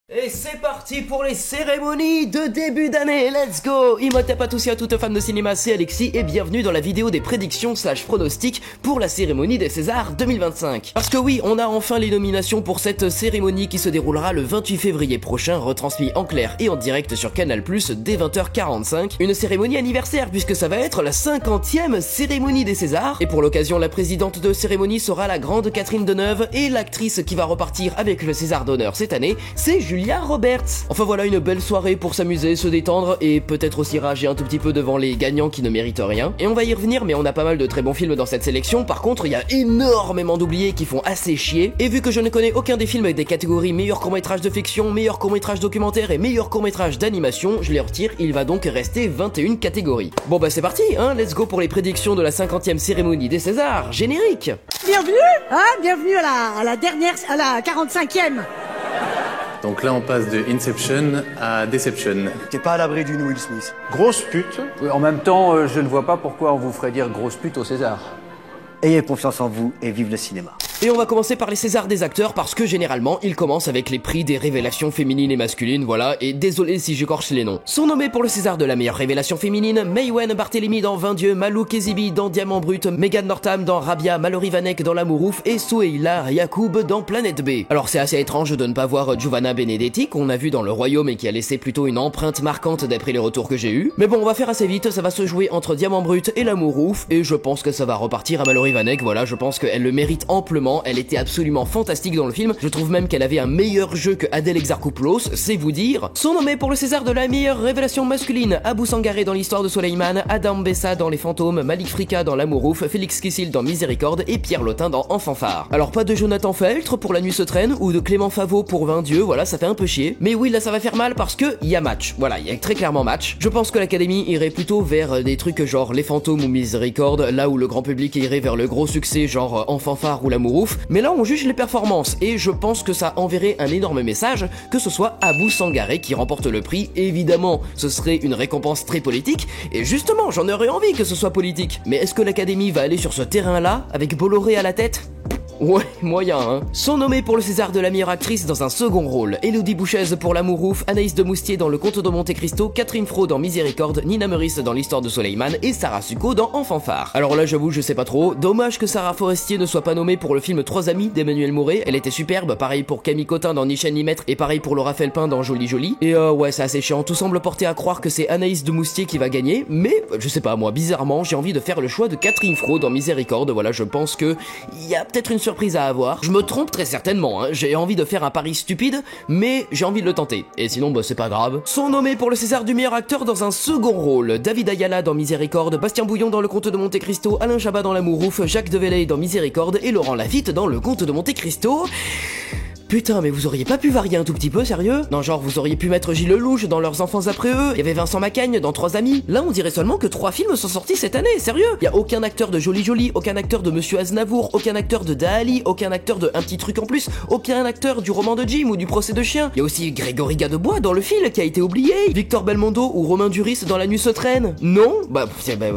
Et c'est parti pour les cérémonies de début d'année, let's go! Imhotep à tous et à toutes fans de cinéma, c'est Alexis et bienvenue dans la vidéo des prédictions / pronostics pour la cérémonie des Césars 2025. Parce que oui, on a enfin les nominations pour cette cérémonie qui se déroulera le 28 février prochain, retransmis en clair et en direct sur Canal+, dès 20h45. Une cérémonie anniversaire puisque ça va être la 50e cérémonie des Césars. Et pour l'occasion, la présidente de cérémonie sera la grande Catherine Deneuve et l'actrice qui va repartir avec le César d'honneur cette année, c'est Julia Roberts. Enfin voilà, une belle soirée pour s'amuser, se détendre et peut-être aussi rager un tout petit peu devant les gagnants qui ne méritent rien. Et on va y revenir, mais on a pas mal de très bons films dans cette sélection. Par contre, il y a énormément d'oubliés qui font assez chier. Et vu que je ne connais aucun des films des catégories meilleur court-métrage de fiction, meilleur court-métrage documentaire et meilleur court-métrage d'animation, je les retire, il va donc rester 21 catégories. Bon bah c'est parti, hein, let's go pour les prédictions de la 50e cérémonie des Césars. Générique. Bienvenue, hein, bienvenue à la dernière, à la 45e. Donc là, on passe de Inception à Deception. T'es pas à l'abri d'une Will Smith. Grosse pute. Oui, en même temps, je ne vois pas pourquoi on vous ferait dire grosse pute au César. Ayez confiance en vous et vive le cinéma. Et on va commencer par les Césars des acteurs parce que généralement ils commencent avec les prix des révélations féminines et masculines, voilà, et désolé si j'écorche les noms. Sont nommés pour le César de la meilleure révélation féminine Maïwenn Barthélémy dans 20 Dieux, Malou Kezibi dans Diamant Brut, Megan Northam dans Rabia, Mallory Vanek dans L'amour ouf et Souheila Yacoub dans Planète B. Alors c'est assez étrange de ne pas voir Giovanna Benedetti qu'on a vu dans Le Royaume et qui a laissé plutôt une empreinte marquante d'après les retours que j'ai eus. Mais bon, on va faire assez vite, ça va se jouer entre Diamant Brut et L'amour ouf et je pense que ça va repartir à Mallory Vanek, voilà, je pense qu'elle le mérite amplement, elle était absolument fantastique dans le film, je trouve même qu'elle avait un meilleur jeu que Adèle Exarchopoulos, c'est vous dire. Sont nommés pour le César de la meilleure révélation masculine Abou Sangaré dans L'histoire de Soleiman, Adam Bessa dans Les Fantômes, Malik Frika dans L'amour ouf, Félix Kissil dans Miséricorde et Pierre Lotin dans En Fanfare. Alors pas de Jonathan Feltre pour La nuit se traîne ou de Clément Favot pour 20 Dieux, voilà, ça fait un peu chier. Mais oui, là ça va faire mal parce que y a match, voilà, il y a très clairement match. Je pense que l'Académie irait plutôt vers des trucs genre Les Fantômes ou Miséricorde, là où le grand public irait vers le gros succès genre En Fanfare ou L'amour ouf. Mais là on juge les performances et je pense que ça enverrait un énorme message que ce soit Abou Sangaré qui remporte le prix. Évidemment, ce serait une récompense très politique et justement, j'en aurais envie que ce soit politique. Mais est-ce que l'Académie va aller sur ce terrain-là avec Bolloré à la tête ? Ouais, moyen, hein. Sont nommés pour le César de la meilleure actrice dans un second rôle Élodie Bouchez pour L'amour ouf, Anaïs de Moustier dans Le Comte de Monte Cristo, Catherine Fro dans Miséricorde, Nina Meurice dans L'histoire de Soleiman et Sarah Succo dans En Fanfare. Alors là, j'avoue, je sais pas trop. Dommage que Sarah Forestier ne soit pas nommée pour le film Trois amis d'Emmanuel Mouret. Elle était superbe, pareil pour Camille Cotin dans Ni chaîne ni maître et pareil pour Laura Felpin dans Jolie Jolie. Et ouais, c'est assez chiant. Tout semble porter à croire que c'est Anaïs de Moustier qui va gagner, mais je sais pas, moi, bizarrement, j'ai envie de faire le choix de Catherine Fro dans Miséricorde. Voilà, je pense que il y a peut-être une surprise à avoir. Je me trompe très certainement, hein. J'ai envie de faire un pari stupide, mais j'ai envie de le tenter. Et sinon, bah c'est pas grave. Sont nommés pour le César du meilleur acteur dans un second rôle David Ayala dans Miséricorde, Bastien Bouillon dans Le Comte de Monte Cristo, Alain Chabat dans L'amour ouf, Jacques Develay dans Miséricorde et Laurent Lafitte dans Le Comte de Monte Cristo. Putain, mais vous auriez pas pu varier un tout petit peu, sérieux? Non, genre, vous auriez pu mettre Gilles Lelouch dans Leurs enfants après eux, il y avait Vincent Macaigne dans Trois amis. Là, on dirait seulement que 3 films sont sortis cette année, sérieux? Y a aucun acteur de Jolie Jolie, aucun acteur de Monsieur Aznavour, aucun acteur de Dali, aucun acteur de Un petit truc en plus, aucun acteur du roman de Jim ou du procès de chien. Y a aussi Grégory Gadebois dans Le Fil qui a été oublié, Victor Belmondo ou Romain Duris dans La nuit se traîne. Non? Bah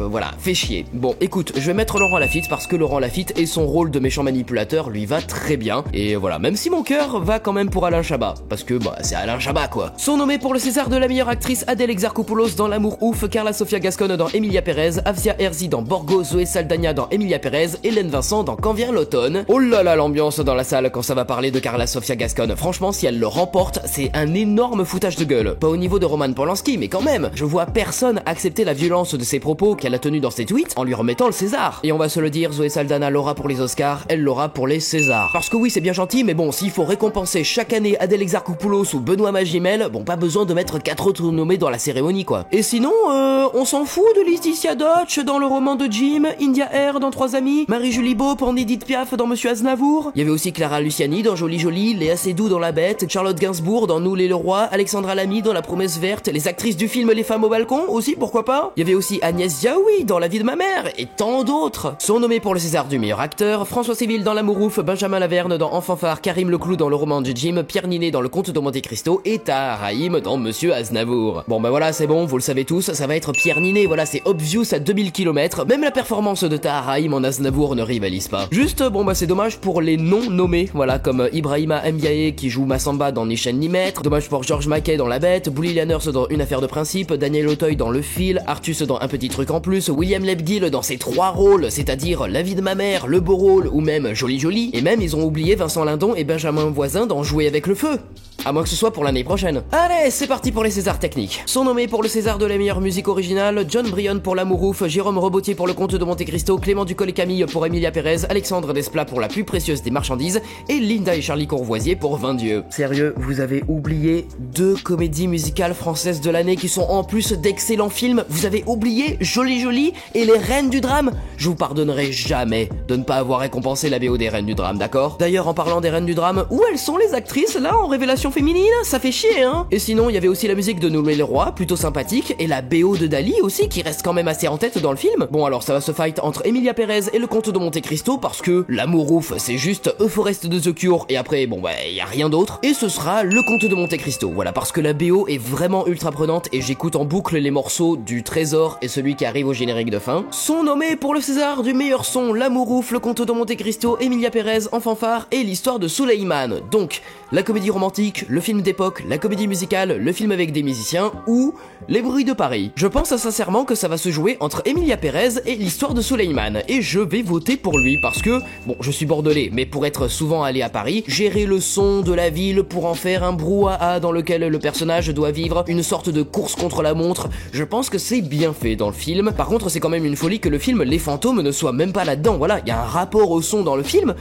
voilà, fait chier. Bon, écoute, je vais mettre Laurent Lafitte parce que Laurent Lafitte et son rôle de méchant manipulateur lui va très bien. Et voilà, même si mon cœur va quand même pour Alain Chabat, parce que bah c'est Alain Chabat quoi. Sont nommés pour le César de la meilleure actrice Adèle Exarchopoulos dans L'amour ouf, Carla Sofia Gascon dans Emilia Pérez, Afzia Herzi dans Borgo, Zoé Saldana dans Emilia Pérez, Hélène Vincent dans Quand vient l'automne. Oh là là, l'ambiance dans la salle quand ça va parler de Carla Sofia Gascon. Franchement, si elle le remporte, c'est un énorme foutage de gueule. Pas au niveau de Roman Polanski, mais quand même, je vois personne accepter la violence de ses propos qu'elle a tenus dans ses tweets en lui remettant le César. Et on va se le dire, Zoé Saldana l'aura pour les Oscars, elle l'aura pour les Césars. Parce que oui, c'est bien gentil, mais bon, s'il faut récompenser chaque année Adèle Exarchopoulos ou Benoît Magimel, bon, pas besoin de mettre 4 autres nommés dans la cérémonie quoi. Et sinon, on s'en fout de Laetitia Dodge dans Le roman de Jim, India Air dans Trois amis, Marie-Julie Beaup en Edith Piaf dans Monsieur Aznavour. Il y avait aussi Clara Luciani dans Jolie Jolie, Léa Seydoux dans La Bête, Charlotte Gainsbourg dans Nous les Leroy, Alexandra Lamy dans La promesse verte, les actrices du film Les femmes au balcon aussi, pourquoi pas. Il y avait aussi Agnès Jaoui dans La vie de ma mère et tant d'autres. Sont nommés pour le César du meilleur acteur François Civil dans L'amour ouf, Benjamin Laverne dans En Fanfare, Karim Leclou dans Le Roman de Jim, Pierre Ninet dans Le Comte de Monte Cristo et Tahar Rahim dans Monsieur Aznavour. Bon bah voilà, c'est bon, vous le savez tous, ça va être Pierre Ninet, voilà, c'est obvious à 2000 km, même la performance de Tahar Rahim en Aznavour ne rivalise pas. Juste, bon bah c'est dommage pour les non nommés, voilà, comme Ibrahima Mbiaye qui joue Massamba dans Ni chaîne ni maître, dommage pour George Mackay dans La Bête, Bully Lanners dans Une affaire de principe, Daniel Auteuil dans Le Fil, Artus dans Un petit truc en plus, William Lebguil dans ses 3 rôles, c'est-à-dire La vie de ma mère, Le beau rôle ou même Joli Joli, et même ils ont oublié Vincent Lindon et Benjamin Voisin dans Jouer avec le feu. À moins que ce soit pour l'année prochaine. Allez, c'est parti pour les Césars techniques. Sont nommés pour le César de la meilleure musique originale, John Bryan pour L'Amour ouf, Jérôme Robotier pour Le Comte de Monte Cristo, Clément Ducol et Camille pour Emilia Pérez, Alexandre Desplat pour La plus précieuse des marchandises, et Linda et Charlie Courvoisier pour 20 dieux. Sérieux, vous avez oublié 2 comédies musicales françaises de l'année qui sont en plus d'excellents films. Vous avez oublié Joli Joli et Les Reines du Drame. Je vous pardonnerai jamais de ne pas avoir récompensé la BO des Reines du Drame, d'accord? D'ailleurs, en parlant des Reines du Drame, où elles sont les actrices là en révélation féminine? Ça fait chier, hein? Et sinon, il y avait aussi la musique de Noël Leroy, plutôt sympathique, et la BO de Dali aussi, qui reste quand même assez en tête dans le film. Bon, alors ça va se fight entre Emilia Pérez et Le Comte de Monte Cristo, parce que L'Amour ouf, c'est juste Euforest de The Cure, et après, bon bah, y a rien d'autre. Et ce sera Le Comte de Monte Cristo, voilà, parce que la BO est vraiment ultra prenante, et j'écoute en boucle les morceaux du Trésor et celui qui arrive au générique de fin. Sont nommés pour le César du meilleur son L'Amour ouf, Le Comte de Monte Cristo, Emilia Pérez en fanfare, et l'histoire de Souleyman. Donc, la comédie romantique, le film d'époque, la comédie musicale, le film avec des musiciens ou Les bruits de Paris. Je pense sincèrement que ça va se jouer entre Emilia Pérez et l'histoire de Souleyman, et je vais voter pour lui parce que, bon, je suis bordelais, mais pour être souvent allé à Paris, gérer le son de la ville pour en faire un brouhaha dans lequel le personnage doit vivre une sorte de course contre la montre, je pense que c'est bien fait dans le film. Par contre, c'est quand même une folie que le film Les Fantômes ne soit même pas là-dedans, voilà, il y a un rapport au son dans le film.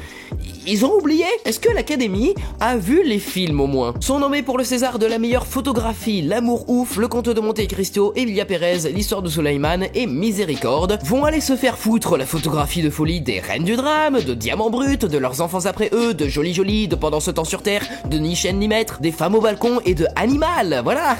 Ils ont oublié? Est-ce que l'Académie a vu les films au moins? Sont nommés pour le César de la meilleure photographie, L'Amour ouf, Le Comte de Monte Cristo, Emilia Pérez, l'histoire de Souleyman et Miséricorde vont aller se faire foutre la photographie de folie des Reines du Drame, de Diamant Brut, de Leurs enfants après eux, de Joli Joli, de Pendant ce temps sur Terre, de Ni chaîne ni maître, des Femmes au balcon et de Animal, voilà.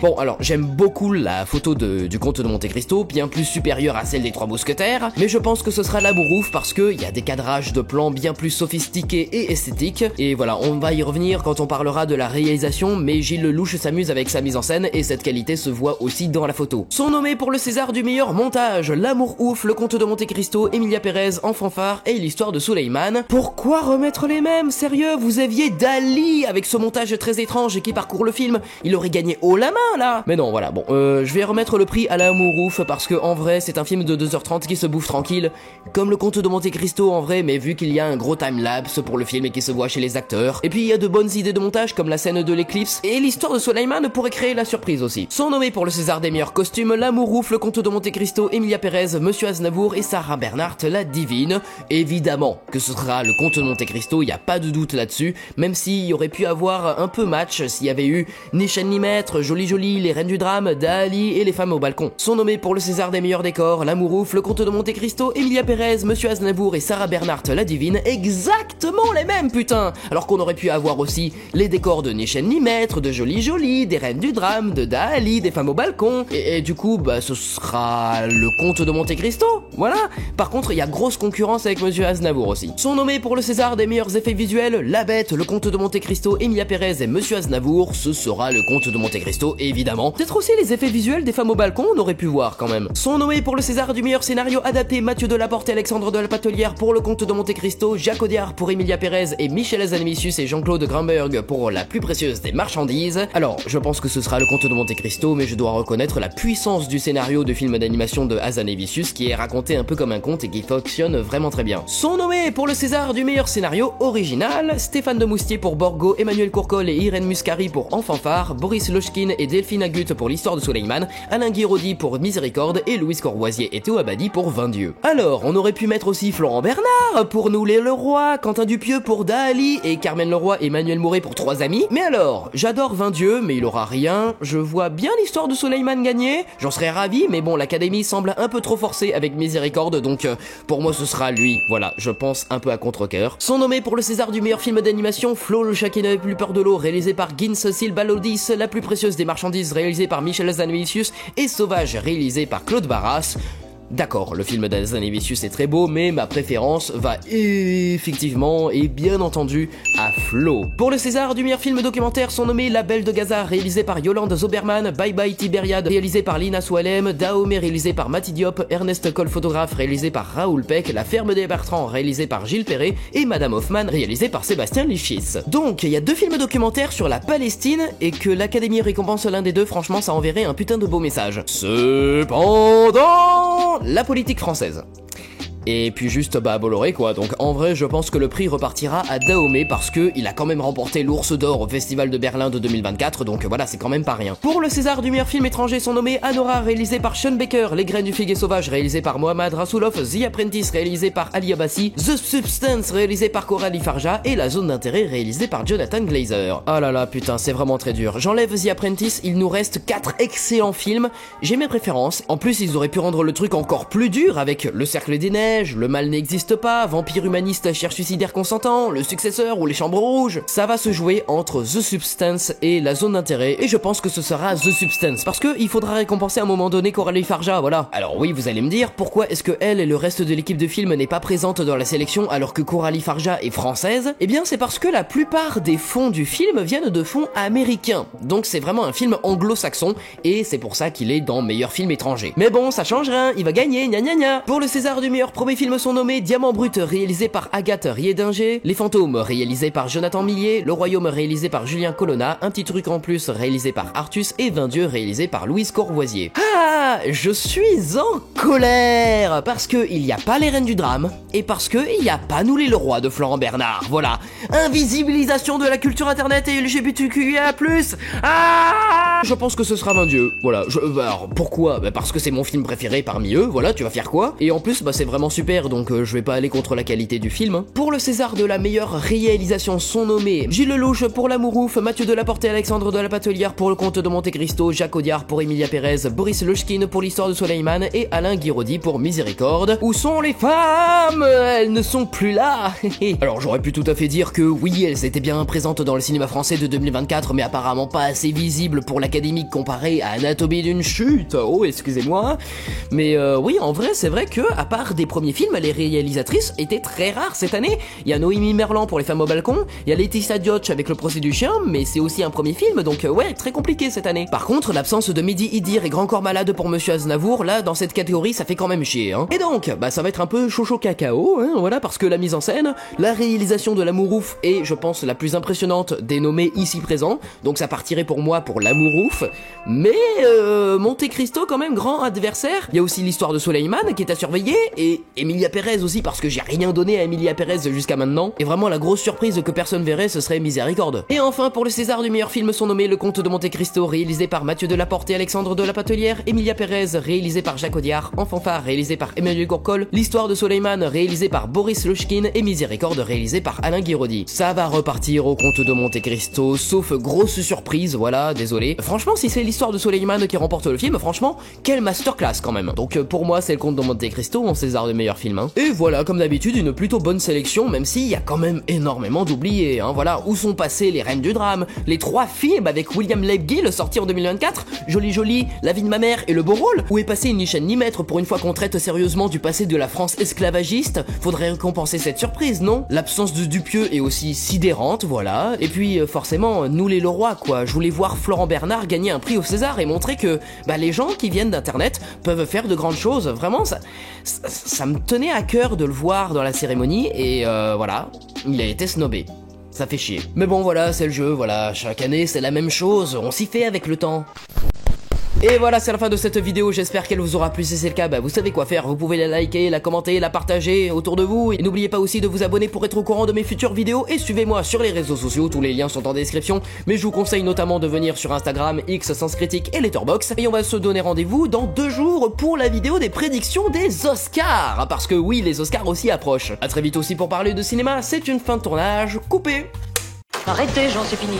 Bon, alors j'aime beaucoup la photo du Comte de Monte Cristo, bien plus supérieure à celle des Trois Mousquetaires, mais je pense que ce sera L'Amour ouf parce qu'il y a des cadrages de plans bien plus sophistiqués et esthétiques, et voilà, on va y revenir quand on parlera de la réalisation, mais Gilles Lelouch s'amuse avec sa mise en scène et cette qualité se voit aussi dans la photo. Sont nommés pour le César du meilleur montage, L'Amour ouf, Le Comte de Monte Cristo, Emilia Pérez en fanfare et l'histoire de Souleyman. Pourquoi remettre les mêmes? Sérieux, vous aviez Dali avec ce montage très étrange et qui parcourt le film, il aurait gagné haut la main là. Mais non, voilà, bon, je vais remettre le prix à L'Amour ouf parce que en vrai c'est un film de 2h30 qui se bouffe tranquille, comme Le Comte de Monte Cristo en vrai, mais vu qu'il y a un gros timelapse pour le film et qui se voit chez les acteurs, et puis il y a de bonnes idées de montage comme la scène de l'éclipse, et l'histoire de Souleyman pourrait créer la surprise aussi. Sont nommés pour le César des meilleurs costumes, L'Amour ouf, Le Comte de Monte Cristo, Emilia Pérez, Monsieur Aznavour et Sarah Bernhardt, la divine. Évidemment que ce sera Le Comte de Monte Cristo, il y a pas de doute là-dessus, même s'il y aurait pu avoir un peu match s'il y avait eu Ni chaîne ni maître, Joli Joli, Les Reines du Drame, Dali et Les Femmes au balcon. Sont nommés pour le César des meilleurs décors, L'Amour ouf, Le Comte de Monte Cristo, Emilia Pérez, Monsieur Aznavour et Sarah Bernhardt, la divine, exactement les mêmes putain. Alors qu'on aurait pu avoir aussi les décors de Ni chaîne ni maître, de Joli Joli, des Reines du Drame, de Dali, des Femmes au balcon, et du coup bah ce sera Le Comte de Monte Cristo, voilà. Par contre il y a grosse concurrence avec Monsieur Aznavour aussi. Sont nommés pour le César des meilleurs effets visuels, La Bête, Le Comte de Monte Cristo, Emilia Pérez et Monsieur Aznavour, ce sera Le Comte de Monte Cristo évidemment. Peut-être aussi les effets visuels des Femmes au balcon, on aurait pu voir quand même. Sont nommés pour le César du meilleur scénario adapté, Mathieu Delaporte et Alexandre de la Patelière pour Le Comte de Monte Cristo, Jacques Audiard pour Emilia Pérez et Michel Hazanavicius et Jean-Claude Grimberg pour La plus précieuse des marchandises. Alors, je pense que ce sera Le Comte de Monte Cristo, mais je dois reconnaître la puissance du scénario de film d'animation de Hazanavicius qui est raconté un peu comme un conte et qui fonctionne vraiment très bien. Sont nommés pour le César du meilleur scénario original, Stéphane de Moustier pour Borgo, Emmanuel Courcol et Irène Muscari pour En fanfare, Boris Lochkin et Delphine Agut pour l'histoire de Souleyman, Alain Guiraudy pour Miséricorde et Louise Courvoisier et Théo Abadi pour 20 dieux. Alors, on aurait pu mettre aussi Florent Bernard pour Noulé Leroy, Quentin Dupieux pour Dali et Carmen Leroy et Emmanuel Mouret pour 3 amis. Mais alors, j'adore 20 dieux, mais il aura rien. Je vois bien l'histoire de Souleyman gagner, j'en serais ravi, mais bon, l'Académie semble un peu trop forcée avec Miséricorde, donc pour moi ce sera lui. Voilà, je pense un peu à contre-cœur. Sont nommés pour le César du meilleur film d'animation, Flo, le chat qui n'avait plus peur de l'eau, réalisé par Gins Silbalodis, La plus précieuse des marchandises, réalisé par Michel Hazanavicius, et Sauvage, réalisé par Claude Barras. D'accord, le film d'Hazanavicius est très beau, mais ma préférence va effectivement et bien entendu à Flow. Pour le César du meilleur film documentaire sont nommés La Belle de Gaza, réalisé par Yolande Zoberman, Bye Bye Tibériade, réalisé par Lina Soualem, Dahomey, réalisé par Mati Diop, Ernest Cole, photographe, réalisé par Raoul Peck, La Ferme des Bertrands, réalisé par Gilles Perret, et Madame Hoffman, réalisé par Sébastien Lichis. Donc, il y a 2 films documentaires sur la Palestine, et que l'Académie récompense l'un des 2, franchement, ça enverrait un putain de beau message. Cependant, la politique française. Et puis juste Bolloré quoi, donc en vrai je pense que le prix repartira à Dahomey parce que il a quand même remporté l'Ours d'Or au Festival de Berlin de 2024, donc voilà, c'est quand même pas rien. Pour le César du meilleur film étranger sont nommés Anora, réalisé par Sean Baker, Les Graines du Figuier Sauvage, réalisé par Mohamed Rasoulov, The Apprentice, réalisé par Ali Abbasi, The Substance, réalisé par Coralie Farja, et La Zone d'intérêt, réalisé par Jonathan Glazer. Ah là là, putain, c'est vraiment très dur. J'enlève The Apprentice, il nous reste 4 excellents films, j'ai mes préférences. En plus, ils auraient pu rendre le truc encore plus dur avec Le Cercle des Neiges, Le Mal n'existe pas, Vampire humaniste cher suicidaire consentant, Le Successeur ou Les Chambres Rouges. Ça va se jouer entre The Substance et La Zone d'intérêt, et je pense que ce sera The Substance, parce que il faudra récompenser à un moment donné Coralie Farja, voilà. Alors oui, vous allez me dire, pourquoi est-ce que elle et le reste de l'équipe de film n'est pas présente dans la sélection alors que Coralie Farja est française? Eh bien c'est parce que la plupart des fonds du film viennent de fonds américains, donc c'est vraiment un film anglo-saxon, et c'est pour ça qu'il est dans meilleur film étranger. Mais bon, ça change rien, il va gagner, gna gna gna. Pour le César du meilleur premier film sont nommés Diamant Brut, réalisé par Agathe Riedinger, Les Fantômes, réalisé par Jonathan Millier, Le Royaume, réalisé par Julien Colonna, Un petit truc en plus, réalisé par Artus, et 20 dieux, réalisé par Louise Courvoisier. Ah, je suis en colère parce que il y a pas les reines du drame, et parce que il y a pas Nous les Leroy de Florent Bernard, voilà. Invisibilisation de la culture internet et LGBTQIA+. Ah, je pense que ce sera 20 dieux, voilà. Alors, pourquoi? Parce que c'est mon film préféré parmi eux, voilà, tu vas faire quoi? Et en plus, c'est vraiment super, donc je vais pas aller contre la qualité du film. Pour le César de la meilleure réalisation sont nommés Gilles Lelouch pour L'Amourouf, Mathieu Delaporte et Alexandre de la Patelière pour Le Comte de Monte Cristo, Jacques Audiard pour Emilia Pérez, Boris Lechkin pour L'Histoire de Soleiman et Alain Guiraudy pour Miséricorde. Où sont les femmes? Elles ne sont plus là. Alors j'aurais pu tout à fait dire que oui, elles étaient bien présentes dans le cinéma français de 2024, mais apparemment pas assez visibles pour l'Académie comparé à Anatomie d'une chute. Oh, excusez-moi. Mais oui, en vrai, c'est vrai que à part des premiers films, les réalisatrices étaient très rares cette année. Il y a Noémie Merlan pour Les Femmes au balcon, il y a Laetitia Diotch avec Le Procès du chien, mais c'est aussi un premier film, donc ouais, très compliqué cette année. Par contre, l'absence de Mehdi Idir et Grand Corps Malade pour Monsieur Aznavour, là, dans cette catégorie, ça fait quand même chier, hein. Et donc, ça va être un peu chocho cacao, hein, voilà, parce que la mise en scène, la réalisation de L'Amourouf est, je pense, la plus impressionnante des nommés ici présents, donc ça partirait pour moi pour L'Amourouf, mais Monte Cristo quand même grand adversaire. Il y a aussi L'Histoire de Soleiman qui est à surveiller, et Emilia Pérez aussi, parce que j'ai rien donné à Emilia Pérez jusqu'à maintenant, et vraiment la grosse surprise que personne verrait, ce serait Miséricorde. Et enfin, pour le César du meilleur film sont nommés Le Comte de Monte Cristo, réalisé par Mathieu Delaporte et Alexandre de la Patelière, Emilia Pérez, réalisé par Jacques Audiard, En fanfare, réalisé par Emmanuel Gourcol, L'Histoire de Soleiman, réalisé par Boris Lechkin, et Miséricorde, réalisé par Alain Guiraudy. Ça va repartir au Comte de Monte Cristo, sauf grosse surprise, voilà, désolé. Franchement, si c'est L'Histoire de Soleiman qui remporte le film, franchement, quelle masterclass quand même. Donc pour moi, c'est Le Comte de Monte Cristo en César du meilleur film, hein. Et voilà, comme d'habitude, une plutôt bonne sélection, même s'il y a quand même énormément d'oubliés, hein. Voilà, où sont passées les reines du drame, les 3 films avec William Lebguil sorti en 2024, Joli Joli, La vie de ma mère et Le beau rôle, où est passé Ni chaîne ni maître pour une fois qu'on traite sérieusement du passé de la France esclavagiste. Faudrait récompenser cette surprise, non? L'absence de Dupieux est aussi sidérante, voilà. Et puis forcément, Nous les Leroy, quoi. Je voulais voir Florent Bernard gagner un prix au César et montrer que les gens qui viennent d'internet peuvent faire de grandes choses. Vraiment, ça me tenait à cœur de le voir dans la cérémonie, et voilà, il a été snobé. Ça fait chier. Mais bon voilà, c'est le jeu, voilà, chaque année c'est la même chose, on s'y fait avec le temps. Et voilà, c'est la fin de cette vidéo, j'espère qu'elle vous aura plu. Si c'est le cas, vous savez quoi faire, vous pouvez la liker, la commenter, la partager autour de vous, et n'oubliez pas aussi de vous abonner pour être au courant de mes futures vidéos, et suivez-moi sur les réseaux sociaux, tous les liens sont en description, mais je vous conseille notamment de venir sur Instagram, X, Sens Critique et Letterboxd, et on va se donner rendez-vous dans 2 jours pour la vidéo des prédictions des Oscars, parce que oui, les Oscars aussi approchent. A très vite aussi pour parler de cinéma, c'est une fin de tournage coupée. Arrêtez, Jean, c'est fini.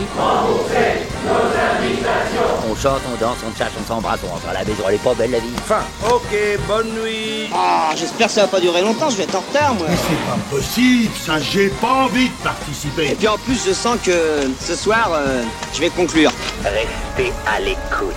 On chante, on danse, on tchatche, on s'embrasse, on rentre à la maison, elle est pas belle la vie. Fin. Ok, bonne nuit. Ah, j'espère que ça va pas durer longtemps, je vais être en retard, moi. Mais c'est pas possible, ça, j'ai pas envie de participer. Et puis en plus, je sens que ce soir, je vais conclure. Restez à l'écoute.